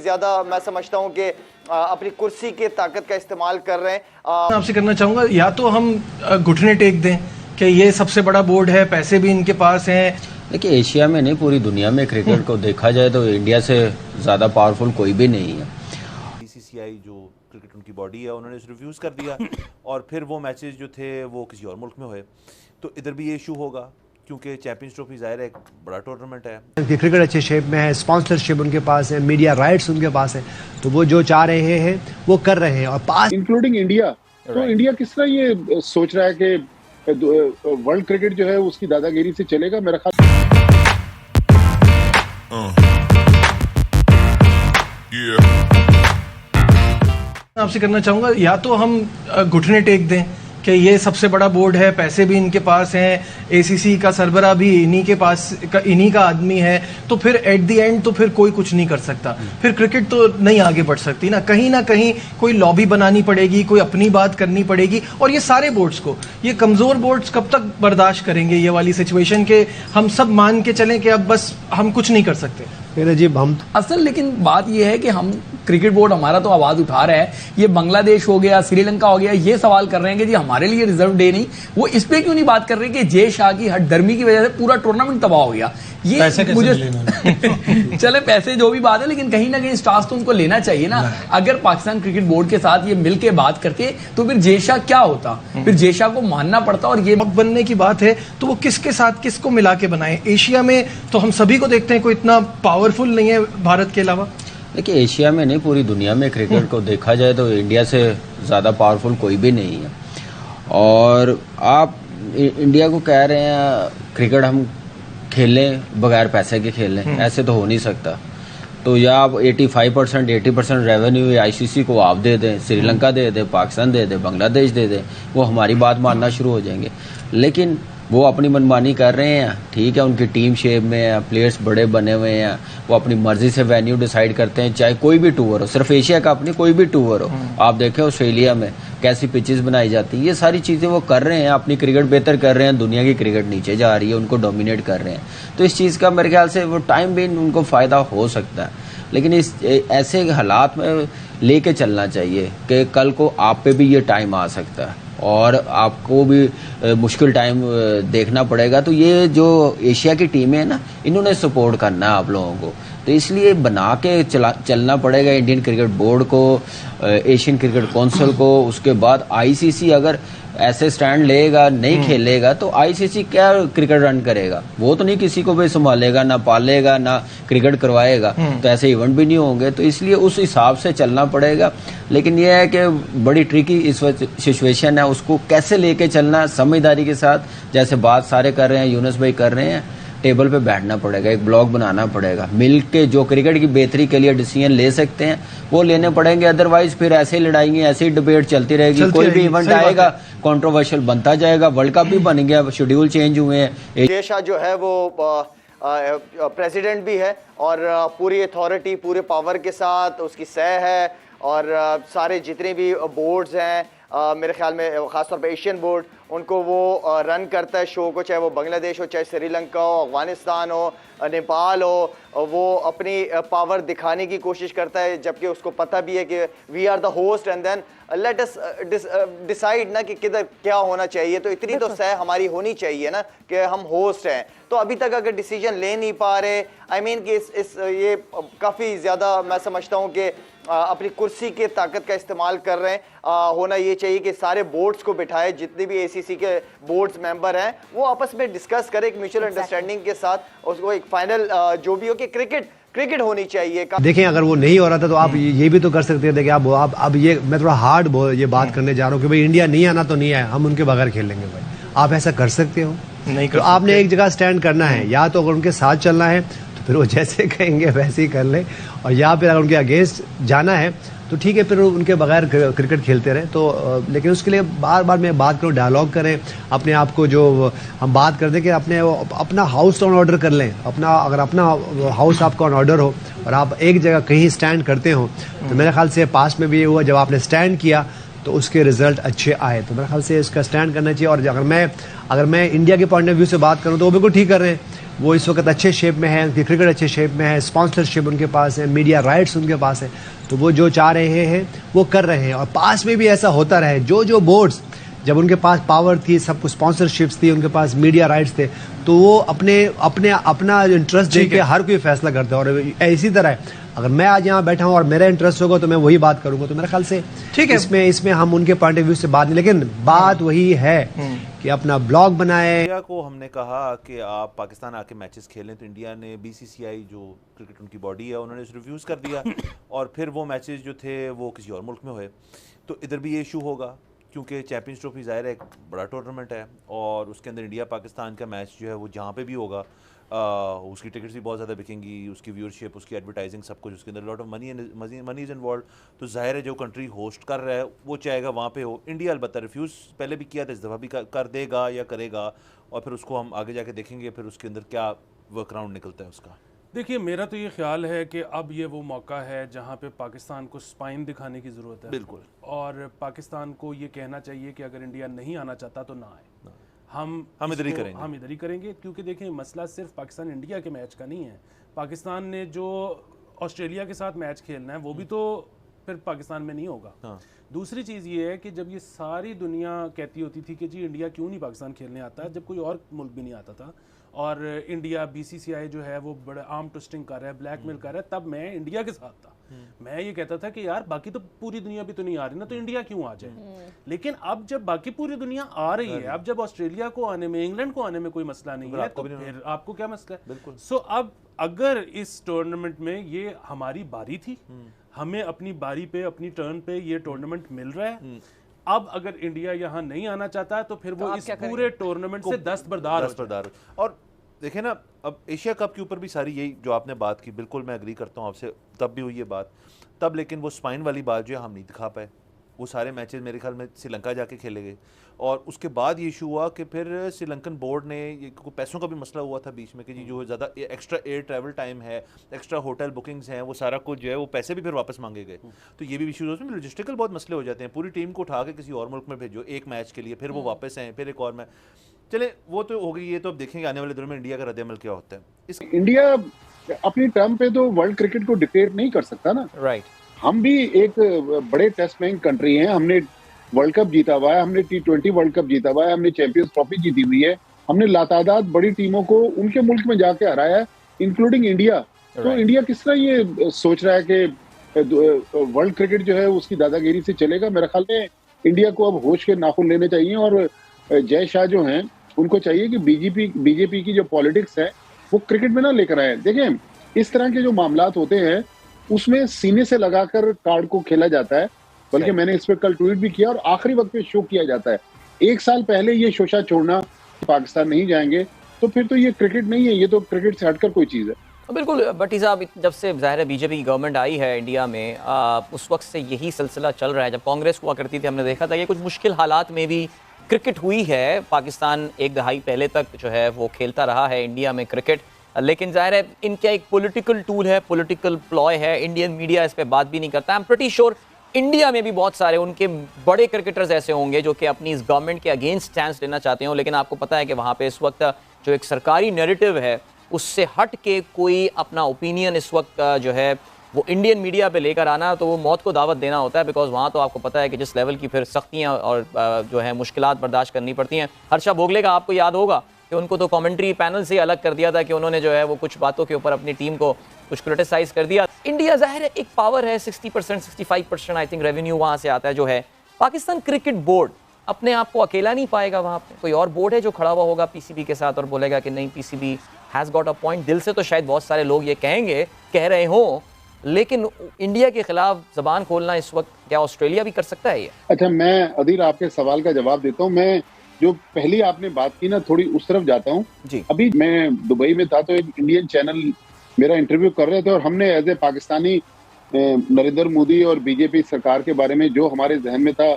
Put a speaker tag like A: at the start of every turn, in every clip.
A: ज्यादा मैं समझता हूँ कि अपनी कुर्सी की ताकत का इस्तेमाल कर रहे हैं।
B: आपसे करना चाहूंगा, या तो हम घुटने टेक दें कि ये सबसे बड़ा बोर्ड है, पैसे भी इनके पास हैं।
C: देखिए, एशिया में नहीं पूरी दुनिया में क्रिकेट को देखा जाए तो इंडिया से ज़्यादा पावरफुल कोई भी नहीं है।
D: बीसीसीआई जो क्रिकेट उनकी बॉडी है उन्होंने रिव्यूज कर दिया और फिर वो मैचेस जो थे वो किसी और मुल्क में हुए, तो इधर भी ये इशू होगा क्योंकि चैंपियंस ट्रॉफी जाहिर है एक बड़ा टूर्नामेंट है।
E: क्रिकेट अच्छे शेप में है, स्पॉन्सरशिप उनके पास है, मीडिया राइट्स उनके पास है, तो वो जो चाह रहे हैं वो कर रहे हैं। और पास
F: इंक्लूडिंग इंडिया, तो इंडिया किस तरह ये सोच रहा है कि वर्ल्ड क्रिकेट जो है उसकी दादागिरी से चलेगा? मेरा ख्याल
B: आपसे करना चाहूंगा, या तो हम घुटने टेक दें कि ये सबसे बड़ा बोर्ड है, पैसे भी इनके पास हैं, एसीसी का सरबरा भी इन्हीं का आदमी है, तो फिर एट द एंड तो फिर कोई कुछ नहीं कर सकता, फिर क्रिकेट तो नहीं आगे बढ़ सकती ना कहीं कोई लॉबी बनानी पड़ेगी, कोई अपनी बात करनी पड़ेगी। और ये सारे बोर्ड्स को, ये कमजोर बोर्ड्स कब तक बर्दाश्त करेंगे ये वाली सिचुएशन के हम सब मान के चलें कि अब बस हम कुछ नहीं कर सकते।
E: अजीब हम
G: असल, लेकिन बात यह है कि हम क्रिकेट बोर्ड हमारा तो आवाज उठा रहा है, ये बांग्लादेश हो गया, श्रीलंका हो गया, ये सवाल कर रहे हैं कि जी हमारे लिए रिजर्व डे नहीं, वो इस पे क्यों नहीं बात कर रहे कि जय शाह की हठधर्मी की वजह से पूरा टूर्नामेंट तबाह हो गया। ये
B: पैसे
G: मुझे चले पैसे जो भी बात है, लेकिन कहीं ना कहीं स्टार्स तो उनको लेना चाहिए ना। अगर पाकिस्तान क्रिकेट बोर्ड के साथ ये मिलके बात करते तो फिर जय शाह क्या होता, फिर जय शाह को मानना पड़ता। और ये
B: बनने की बात है तो वो किसके साथ किसको मिला के बनाए। एशिया में तो हम सभी को देखते हैं, कोई इतना पावरफुल नहीं है भारत के अलावा।
C: देखिए, एशिया में नहीं पूरी दुनिया में क्रिकेट को देखा जाए तो इंडिया से ज़्यादा पावरफुल कोई भी नहीं है। और आप इंडिया को कह रहे हैं क्रिकेट हम खेलें बगैर पैसे के खेलें, ऐसे तो हो नहीं सकता। तो या आप 80% रेवेन्यू आईसीसी को आप दे दें, श्रीलंका दे दें, पाकिस्तान दे दें, बांग्लादेश दे दें, वो हमारी बात मानना शुरू हो जाएंगे। लेकिन वो अपनी मनमानी कर रहे हैं, ठीक है, उनकी टीम शेप में है, प्लेयर्स बड़े बने हुए हैं, वो अपनी मर्जी से वेन्यू डिसाइड करते हैं, चाहे कोई भी टूर हो, सिर्फ एशिया का अपनी कोई भी टूर हो। आप देखें ऑस्ट्रेलिया में कैसी पिचेस बनाई जाती है, ये सारी चीज़ें वो कर रहे हैं, अपनी क्रिकेट बेहतर कर रहे हैं, दुनिया की क्रिकेट नीचे जा रही है, उनको डोमिनेट कर रहे हैं। तो इस चीज़ का मेरे ख्याल से वो टाइम भी उनको फ़ायदा हो सकता है, लेकिन इस ऐसे हालात में लेके चलना चाहिए कि कल को आप पे भी ये टाइम आ सकता है और आपको भी मुश्किल टाइम देखना पड़ेगा। तो ये जो एशिया की टीमें हैं ना, इन्होंने सपोर्ट करना है आप लोगों को, तो इसलिए बना के चलना पड़ेगा इंडियन क्रिकेट बोर्ड को, एशियन क्रिकेट काउंसिल को। उसके बाद आईसीसी अगर ऐसे स्टैंड लेगा, नहीं खेलेगा, तो आईसीसी क्या क्रिकेट रन करेगा? वो तो नहीं किसी को भी संभालेगा, ना पालेगा, ना क्रिकेट करवाएगा, तो ऐसे इवेंट भी नहीं होंगे। तो इसलिए उस हिसाब से चलना पड़ेगा। लेकिन यह है कि बड़ी ट्रिकी इस वक्त सिचुएशन है, उसको कैसे लेके चलना समझदारी के साथ, जैसे बात सारे कर रहे हैं, यूनुस भाई कर रहे हैं, टेबल पे बैठना पड़ेगा, एक ब्लॉग बनाना पड़ेगा, मिल के जो क्रिकेट की बेहतरी के लिए डिसीजन ले सकते हैं वो लेने पड़ेंगे। अदरवाइज फिर ऐसे ही लड़ाएंगे, ऐसे ही डिबेट चलती रहेगी, कोई भी इवेंट आएगा कंट्रोवर्शियल बनता जाएगा। वर्ल्ड कप भी बन गया, शेड्यूल चेंज हुए हैं।
A: जय शाह जो है वो प्रेसिडेंट भी है और पूरी अथॉरिटी, पूरे पावर के साथ उसकी सह है। और सारे जितने भी बोर्ड्स हैं, मेरे ख्याल में ख़ासतौर पे एशियन बोर्ड, उनको वो रन करता है शो को, चाहे वो बांग्लादेश हो, चाहे श्रीलंका हो, अफगानिस्तान हो, नेपाल हो, वो अपनी पावर दिखाने की कोशिश करता है, जबकि उसको पता भी है कि we are the host and then let us decide ना कि किधर क्या होना चाहिए। तो इतनी तो सह हमारी होनी चाहिए ना कि हम होस्ट हैं। तो अभी तक अगर डिसीजन ले नहीं पा रहे, आई मीन कि ये काफ़ी ज़्यादा मैं समझता हूँ कि अपनी कुर्सी की ताकत का इस्तेमाल कर रहे हैं। होना ये चाहिए कि सारे बोर्ड्स को बिठाए, जितने भी एसीसी के बोर्ड्स मेंबर हैं वो आपस में डिस्कस करें एक म्यूचुअल अंडरस्टैंडिंग के साथ, उसको एक फाइनल जो भी हो कि क्रिकेट होनी चाहिए।
E: देखें, अगर वो नहीं हो रहा था तो आप ये भी तो कर सकते हैं। देखिए, आप अब ये मैं थोड़ा हार्ड ये बात करने जा रहा हूँ कि भाई इंडिया नहीं आना तो नहीं आया, हम उनके बगैर खेलेंगे। भाई आप ऐसा कर सकते हो? नहीं कर। तो आपने एक जगह स्टैंड करना है, या तो अगर उनके साथ चलना है तो फिर वो जैसे कहेंगे वैसे ही कर ले, और या फिर अगर उनके अगेंस्ट जाना है तो ठीक है, फिर उनके बगैर क्रिकेट खेलते रहे। तो लेकिन उसके लिए बार बार मैं बात करूँ, डायलॉग करें अपने आप को, जो हम बात कर दें कि अपना हाउस ऑन ऑर्डर कर लें। अगर अपना हाउस आपका ऑन ऑर्डर हो और आप एक जगह कहीं स्टैंड करते हो, तो मेरे ख्याल से पास्ट में भी ये हुआ, जब आपने स्टैंड किया तो उसके रिजल्ट अच्छे आए। तो मेरे ख्याल से इसका स्टैंड करना चाहिए। और अगर मैं इंडिया के पॉइंट ऑफ व्यू से बात करूँ तो वो बिल्कुल ठीक कर रहे हैं। वो इस वक्त अच्छे शेप में है, उनकी क्रिकेट अच्छे शेप में है, स्पॉन्सरशिप उनके पास है, मीडिया राइट्स उनके पास है, तो वो जो चाह रहे हैं वो कर रहे हैं। और पास में भी ऐसा होता रहे, जो बोर्ड्स जब उनके पास पावर थी, सब कुछ स्पॉन्सरशिप्स थी, उनके पास मीडिया राइट्स थे, तो वो अपना इंटरेस्ट देख के हर कोई फैसला करते हैं। और इसी तरह अगर मैं आज यहाँ बैठा हूँ और मेरा इंटरेस्ट होगा तो मैं वही बात करूंगा, तो मेरे ख्याल से ठीक है, इसमें हम उनके पॉइंट ऑफ व्यू से बात नहीं, लेकिन बात वही है कि अपना ब्लॉग बनाए।
D: इंडिया को हमने कहा कि आप पाकिस्तान आके मैचेस खेलें, तो इंडिया ने बीसीसीआई जो क्रिकेट उनकी बॉडी है उन्होंने रिव्यूज़ कर दिया और फिर वो मैचेस जो थे वो किसी और मुल्क में हुए। तो इधर भी ये इशू होगा क्योंकि चैंपियंस ट्रॉफी ज़ाहिर है एक बड़ा टूर्नामेंट है और उसके अंदर इंडिया पाकिस्तान का मैच जो है वो जहाँ पे भी होगा उसकी टिकट्स भी बहुत ज़्यादा बिकेंगी, उसकी व्यूअरशिप, उसकी एडवर्टाइजिंग, सब कुछ, उसके अंदर lot of money is involve. तो ज़ाहिर है जो कंट्री होस्ट कर रहा है वो चाहेगा वहाँ पे हो। इंडिया अलबत्ता रिफ्यूज़ पहले भी किया था, इस दफ़ा भी कर देगा या करेगा, और फिर उसको हम आगे जाके देखेंगे फिर उसके अंदर क्या वर्क राउंड निकलता है उसका।
H: देखिए, मेरा तो ये ख्याल है कि अब ये वो मौका है जहाँ पे पाकिस्तान को स्पाइन दिखाने की ज़रूरत है।
D: बिल्कुल।
H: और पाकिस्तान को ये कहना चाहिए कि अगर इंडिया नहीं आना चाहता तो ना आए, हम
D: इधर ही करेंगे,
H: हम इधर ही करेंगे। क्योंकि देखें, मसला सिर्फ पाकिस्तान इंडिया के मैच का नहीं है। पाकिस्तान ने जो ऑस्ट्रेलिया के साथ मैच खेलना है वो भी तो फिर पाकिस्तान में नहीं होगा।
D: हाँ।
H: दूसरी चीज़ ये है कि जब ये सारी दुनिया कहती होती थी कि जी इंडिया क्यों नहीं पाकिस्तान खेलने आता है, जब कोई और मुल्क भी नहीं आता था, और इंडिया बीसीसीआई जो है वो बड़े आर्म ट्विस्टिंग कर रहा है, ब्लैकमेल कर रहा है, तब मैं इंडिया के साथ था। मैं ये कहता था कि यार बाकी तो पूरी दुनिया भी तो नहीं आ रही ना, तो इंडिया क्यों आ जाए। लेकिन अब जब बाकी पूरी दुनिया आ रही है, अब जब ऑस्ट्रेलिया को आने में, इंग्लैंड को आने में कोई मसला नहीं है, तो फिर आपको क्या मसला है।
D: बिल्कुल।
H: सो अब अगर इस टूर्नामेंट में ये हमारी बारी थी, हमें अपनी बारी पे, अपनी टर्न पे ये टूर्नामेंट मिल रहा है, अब अगर इंडिया यहाँ नहीं आना चाहता तो फिर वो इस पूरे टूर्नामेंट से दस्तबरदार।
D: और देखें ना, अब एशिया कप के ऊपर भी सारी यही जो आपने बात की, बिल्कुल मैं एग्री करता हूँ आपसे, तब भी हुई ये बात तब, लेकिन वो स्पाइन वाली बात जो है हम नहीं दिखा पाए। वो सारे मैचेस मेरे ख्याल में श्रीलंका जाके खेले गए और उसके बाद ये इशू हुआ कि फिर श्रीलंकन बोर्ड ने ये पैसों का भी मसला हुआ था बीच में कि जी जो ज़्यादा एक्स्ट्रा एयर ट्रैवल टाइम है, एक्स्ट्रा होटल बुकिंग्स हैं, वो सारा कुछ जो है वो पैसे भी फिर वापस मांगे गए। तो ये भी इशूज़, उसमें लॉजिस्टिकल बहुत मसले हो जाते हैं। पूरी टीम को उठा के किसी और मुल्क में भेजो एक मैच के लिए, फिर वो वापस आए, फिर एक और मैच। चले वो तो हो गई, ये तो अब देखेंगे आने वाले दिनों में इंडिया का रद्द-ए-अमल क्या होता है।
F: इंडिया अपनी टर्म पे तो वर्ल्ड क्रिकेट को डिक्लेयर नहीं कर सकता ना।
A: राइट।
F: हम भी एक बड़े टेस्ट प्लेइंग कंट्री हैं, हमने वर्ल्ड कप जीता हुआ है, हमने T20 वर्ल्ड कप जीता हुआ है, हमने चैंपियंस ट्रॉफी जीती हुई है, हमने लातादाद बड़ी टीमों को उनके मुल्क में जाके हराया है, इंक्लूडिंग इंडिया। तो इंडिया किस तरह ये सोच रहा है कि वर्ल्ड क्रिकेट जो है उसकी दादागिरी से चलेगा। मेरे ख्याल में इंडिया को अब होश के नाखून लेने चाहिए और जय शाह जो हैं उनको चाहिए कि बीजेपी की जो पॉलिटिक्स है वो क्रिकेट में ना लेकर आए। देखें, इस तरह के जो मामलात होते हैं उसमें सीने से लगाकर कार्ड को खेला जाता है, बल्कि मैंने इस पर कल ट्वीट भी किया, और आखिरी वक्त पे शो किया जाता है। एक साल पहले ये शोशा छोड़ना, पाकिस्तान नहीं जाएंगे, तो फिर तो ये क्रिकेट नहीं है, ये तो क्रिकेट से हटकर कोई चीज़ है।
I: बिल्कुल भट्टी साहब, जब से ज़ाहिर है बीजेपी की गवर्नमेंट आई है इंडिया में, उस वक्त से यही सिलसिला चल रहा है। जब कांग्रेस हुआ करती थी हमने देखा था कि कुछ मुश्किल हालात में भी क्रिकेट हुई है। पाकिस्तान एक दहाई पहले तक जो है वो खेलता रहा है इंडिया में क्रिकेट, लेकिन ज़ाहिर है इनका एक पॉलिटिकल टूल है, पॉलिटिकल प्लॉय है। इंडियन मीडिया इस पर बात भी नहीं करता। I am pretty sure India में भी बहुत सारे उनके बड़े क्रिकेटर्स ऐसे होंगे जो कि अपनी इस गवर्नमेंट के अगेंस्ट स्टैंड लेना चाहते हो, लेकिन आपको पता है कि वहाँ पे इस वक्त जो एक सरकारी नैरेटिव है उससे हट के कोई अपना ओपिनियन इस वक्त जो है वो इंडियन मीडिया पे लेकर आना, तो वो मौत को दावत देना होता है। बिकॉज वहाँ तो आपको पता है कि जिस लेवल की फिर सख्तियाँ और जो है मुश्किलात बर्दाश्त करनी पड़ती हैं। हर्षा भोगले का आपको याद होगा कि उनको तो कमेंट्री पैनल से अलग कर दिया था कि उन्होंने जो है वो कुछ बातों के ऊपर अपनी टीम को कुछ क्रिटिसाइज कर दिया। इंडिया ज़ाहिर है एक पावर है, 60% 65% आई थिंक रेवेन्यू वहाँ से आता है जो है। पाकिस्तान क्रिकेट बोर्ड अपने आप को अकेला नहीं पाएगा, वहाँ पे कोई और बोर्ड है जो खड़ा हुआ होगा पीसीबी के साथ और बोलेगा कि नहीं PCB has got a point. दिल से तो शायद बहुत सारे लोग ये कह रहे हों, लेकिन इंडिया के खिलाफ जबान खोलना इस वक्त क्या ऑस्ट्रेलिया भी कर सकता है ये?
F: अच्छा, मैं अदील आपके सवाल का जवाब देता हूँ। मैं जो पहली आपने बात की ना, थोड़ी उस तरफ जाता हूँ। अभी मैं दुबई में था तो एक इंडियन चैनल मेरा इंटरव्यू कर रहे थे और हमने एज ए पाकिस्तानी नरेंद्र मोदी और बीजेपी सरकार के बारे में जो हमारे जहन में था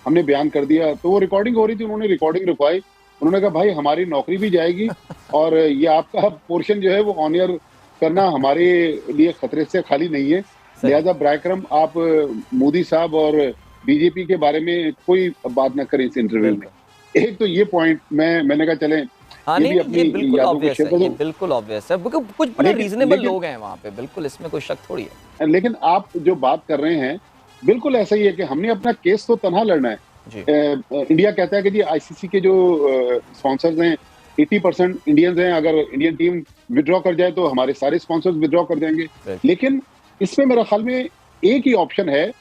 F: हमने बयान कर दिया। तो वो रिकॉर्डिंग हो रही थी, उन्होंने रिकॉर्डिंग रुकवाई। उन्होंने कहा भाई हमारी नौकरी भी जाएगी और ये आपका पोर्शन जो है वो ऑन एयर करना हमारे लिए खतरे से खाली नहीं है। लिहाजा ब्रायक्रम आप मोदी साहब और बीजेपी के बारे में कोई बात ना करें इस इंटरव्यू में। एक तो ये पॉइंट मैंने कहा चलें
I: हाँ
F: ये
I: नहीं
F: भी अपनी
I: ये बिल्कुल
F: यादों को
I: ऑब्वियस
F: शेयर
I: है,
F: कर
I: ये
F: दूं।
I: बिल्कुल ऑब्वियस है, कुछ बड़े
F: लेकिन
I: रीजनेबल
F: लेकिन
I: लोग हैं वहाँ पे, बिल्कुल इसमें कोई शक थोड़ी है।
F: लेकिन आप जो बात कर रहे हैं बिल्कुल ऐसा ही है कि हमने अपना केस तो तनहा लड़ना है।
I: जी
F: इंडिया कहता है कि जी आईसीसी के जो स्पॉन्सर्स हैं 80% इंडियंस हैं, अगर इंडियन टीम विड्रॉ कर जाए तो हमारे सारे स्पॉन्सर्स विड्रॉ कर जाएंगे।
I: Right.
F: लेकिन इसमें मेरा ख्याल में एक ही ऑप्शन है,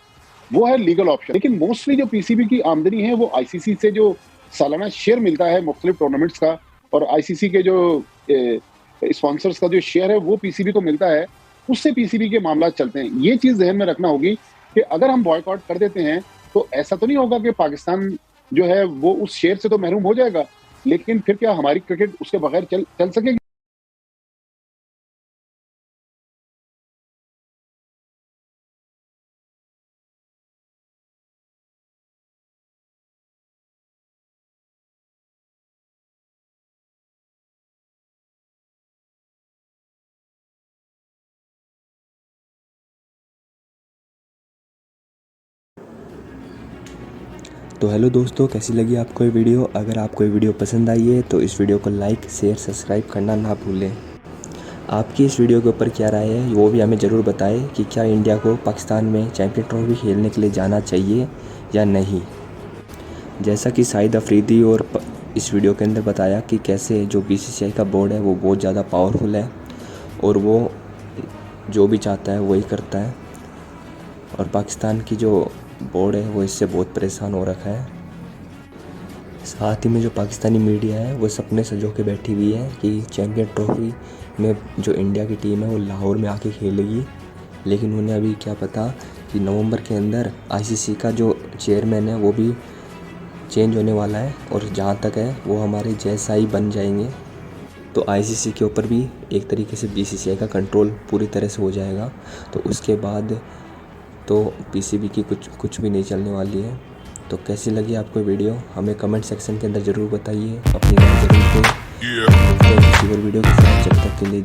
F: वो है लीगल ऑप्शन। लेकिन मोस्टली जो पीसीबी की आमदनी है वो आईसीसी से जो सालाना शेयर मिलता है मुख्तलिफ टूर्नामेंट्स का, और आईसीसी के जो स्पॉन्सर्स का जो शेयर है वो पीसीबी को मिलता है, उससे पीसीबी के मामला चलते हैं। ये चीज ध्यान में रखना होगी कि अगर हम बॉयकॉट कर देते हैं तो ऐसा तो नहीं होगा कि पाकिस्तान जो है वो उस शेयर से तो महरूम हो जाएगा, लेकिन फिर क्या हमारी क्रिकेट उसके बगैर चल सकेगी?
J: तो हेलो दोस्तों, कैसी लगी आपको ये वीडियो? अगर आपको ये वीडियो पसंद आई है तो इस वीडियो को लाइक शेयर सब्सक्राइब करना ना भूलें। आपकी इस वीडियो के ऊपर क्या राय है वो भी हमें ज़रूर बताएं कि क्या इंडिया को पाकिस्तान में चैंपियन ट्रॉफी खेलने के लिए जाना चाहिए या नहीं। जैसा कि शाहिद अफरीदी और इस वीडियो के अंदर बताया कि कैसे जो बीसीसीआई का बोर्ड है वो बहुत ज़्यादा पावरफुल है और वो जो भी चाहता है वही करता है, और पाकिस्तान की जो बोर्ड है वो इससे बहुत परेशान हो रखा है। साथ ही में जो पाकिस्तानी मीडिया है वो सपने सजो के बैठी हुई है कि चैंपियन ट्रॉफी में जो इंडिया की टीम है वो लाहौर में आके खेलेगी, लेकिन उन्हें अभी क्या पता कि नवंबर के अंदर आईसीसी का जो चेयरमैन है वो भी चेंज होने वाला है, और जहाँ तक है वो हमारे जैसा ही बन जाएंगे। तो आईसीसी के ऊपर भी एक तरीके से बीसीसीआई का कंट्रोल पूरी तरह से हो जाएगा, तो उसके बाद तो पीसीबी की कुछ भी नहीं चलने वाली है। तो कैसी लगी आपको वीडियो हमें कमेंट सेक्शन के अंदर ज़रूर बताइए, अपनी राय ज़रूर दें। किसी और वीडियो के साथ, जब तक के लिए